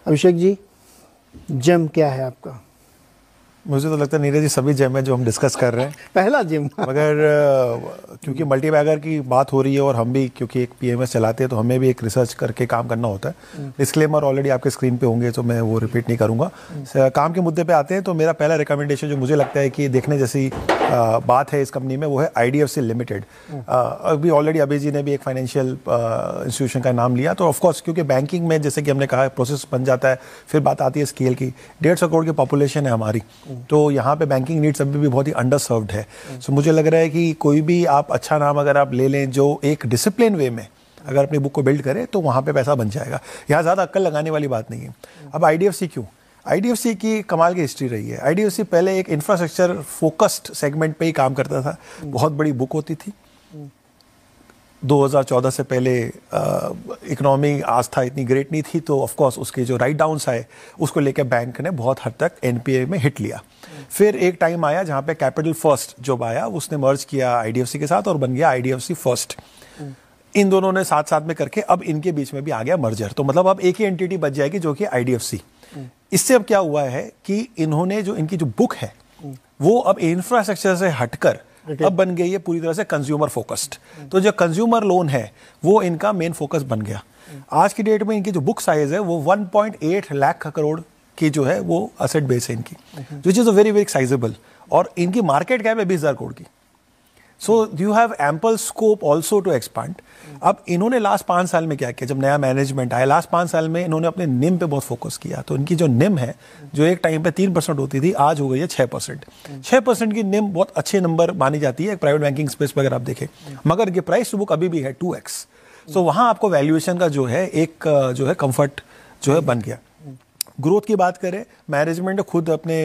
Abhishek ji, GeM क्या है आपका? मुझे तो लगता है नीरज जी सभी जेम है जो हम डिस्कस कर रहे हैं। पहला जेम मगर क्योंकि मल्टी बैगर की बात हो रही है और हम भी क्योंकि एक पीएमएस चलाते हैं तो हमें भी एक रिसर्च करके काम करना होता है। डिस्क्लेमर ऑलरेडी आपके स्क्रीन पे होंगे तो मैं वो रिपीट नहीं करूँगा। काम के मुद्दे पे आते हैं तो मेरा पहला रिकमेंडेशन जो मुझे लगता है कि देखने जैसी बात है इस कंपनी में वो है IDFC लिमिटेड। अभी ऑलरेडी अभय जी ने भी एक फाइनेंशियल इंस्टीट्यूशन का नाम लिया। तो ऑफकोर्स क्योंकि बैंकिंग में जैसे कि हमने कहा प्रोसेस बन जाता है, फिर बात आती है स्केल की। 150 करोड़ की पॉपुलेशन है हमारी, तो यहाँ पे बैंकिंग नीड्स अभी भी बहुत ही अंडर सर्व्ड है। सो मुझे लग रहा है कि कोई भी आप अच्छा नाम अगर आप ले लें जो एक डिसिप्लिन वे में अगर अपनी बुक को बिल्ड करें तो वहाँ पे पैसा बन जाएगा। यहाँ ज़्यादा अक्ल लगाने वाली बात नहीं है। अब IDFC क्यों? IDFC की कमाल की हिस्ट्री रही है। IDFC पहले एक इंफ्रास्ट्रक्चर फोकस्ड सेगमेंट पे ही काम करता था। बहुत बड़ी बुक होती थी। 2014 से पहले इकोनॉमी आस्था इतनी ग्रेट नहीं थी, तो ऑफकोर्स उसके जो राइट डाउन्स आए उसको लेकर बैंक ने बहुत हद तक NPA में हिट लिया। फिर एक टाइम आया जहाँ पे कैपिटल फर्स्ट जो आया उसने मर्ज किया IDFC के साथ और बन गया IDFC फर्स्ट। इन दोनों ने साथ साथ में करके अब इनके बीच में भी आ गया मर्जर। तो मतलब अब एक ही एंटिटी बच जाएगी जो कि IDFC। इससे अब क्या हुआ है कि इन्होंने जो इनकी जो बुक है वो अब इंफ्रास्ट्रक्चर से हटकर अब बन गई है पूरी तरह से कंज्यूमर फोकस्ड। तो जो कंज्यूमर लोन है वो इनका मेन फोकस बन गया। आज की डेट में इनकी जो बुक साइज है वो 1.8 लाख करोड़ की जो है वो असेट बेस है इनकी, which is a very very sizable. और इनकी मार्केट कैप है 20,000 करोड़ की। So you have ample scope also to expand. अब इन्होंने लास्ट 5 साल में क्या किया, जब नया मैनेजमेंट आया लास्ट 5 साल में इन्होंने अपने निम पे बहुत फोकस किया। तो इनकी जो निम है जो एक टाइम पे 3% होती थी आज हो गई है 6%। 6% की निम बहुत अच्छे नंबर मानी जाती है प्राइवेट बैंकिंग स्पेस पर अगर आप देखें। मगर ये प्राइस टू बुक अभी भी है 2x। सो वहाँ आपको वैल्यूएशन का जो है एक जो है कंफर्ट जो है बन गया। ग्रोथ की बात करें, मैनेजमेंट ने खुद अपने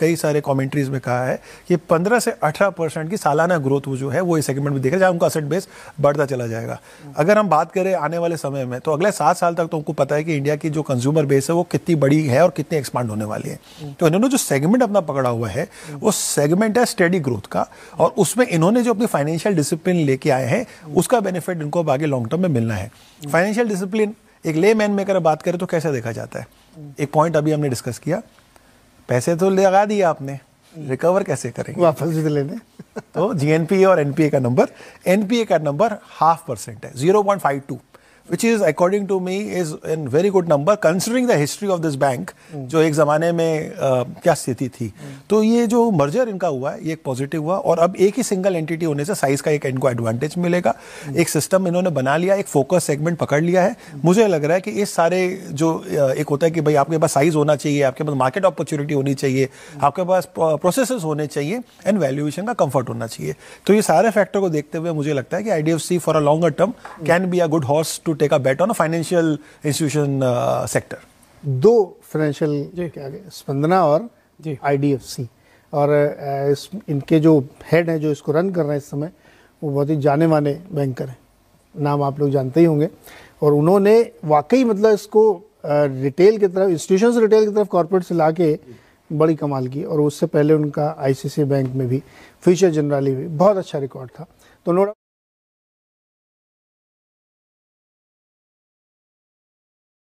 कई सारे कमेंट्रीज में कहा है कि 15 से 18% की सालाना ग्रोथ वो जो है वो इस सेगमेंट में दिखेगा, जहाँ उनका असेट बेस बढ़ता चला जाएगा। अगर हम बात करें आने वाले समय में तो अगले 7 साल तक तो उनको पता है कि इंडिया की जो कंज्यूमर बेस है वो कितनी बड़ी है और कितनी एक्सपांड होने वाली है। तो इन्होंने जो सेगमेंट अपना पकड़ा हुआ है वो सेगमेंट है स्टेडी ग्रोथ का, और उसमें इन्होंने जो अपनी फाइनेंशियल डिसिप्लिन लेके आए हैं उसका बेनिफिट इनको अब आगे लॉन्ग टर्म में मिलना है। फाइनेंशियल डिसिप्लिन एक ले मैन में अगर बात करें तो कैसे देखा जाता है? एक पॉइंट अभी हमने डिस्कस किया, पैसे तो लगा दिए आपने, रिकवर कैसे करेंगे? वापस भी लेने। तो GNPA और NPA का नंबर, NPA का नंबर 0.5% है, 0.52, which is according to me is a very good number considering the history of this bank, जो एक ज़माने में क्या स्थिति थी। तो ये जो मर्जर इनका हुआ है ये एक पॉजिटिव हुआ, और अब एक ही सिंगल एंटिटी होने से साइज का एक इनको एडवांटेज मिलेगा। एक सिस्टम इन्होंने बना लिया, एक फोकस सेगमेंट पकड़ लिया है। मुझे लग रहा है कि इस सारे जो एक होता है कि भाई आपके पास साइज होना चाहिए, आपके पास मार्केट अपॉर्चुनिटी होनी चाहिए, आपके पास प्रोसेसेस होने चाहिए एंड वैल्यूएशन का कंफर्ट होना चाहिए। तो ये सारे फैक्टर को देखते हुए मुझे लगता है कि IDFC for a longer term can be a good horse to take a bet on a financial institution sector. 2 financial क्या गए, स्पंदना और IDFC, और इनके जो हेड हैं जो इसको रन कर रहे हैं इस समय वो बहुत ही जाने माने बैंकर हैं, नाम आप लोग जानते ही होंगे। और उन्होंने वाकई मतलब इसको रिटेल की तरफ, इंस्टीट्यूशन से रिटेल की तरफ, कॉर्पोरेट से लाके बड़ी कमाल की। और उससे पहले उनका ICICI बैंक में भी, फ्यूचर जनरली भी बहुत अच्छा रिकॉर्ड था। तो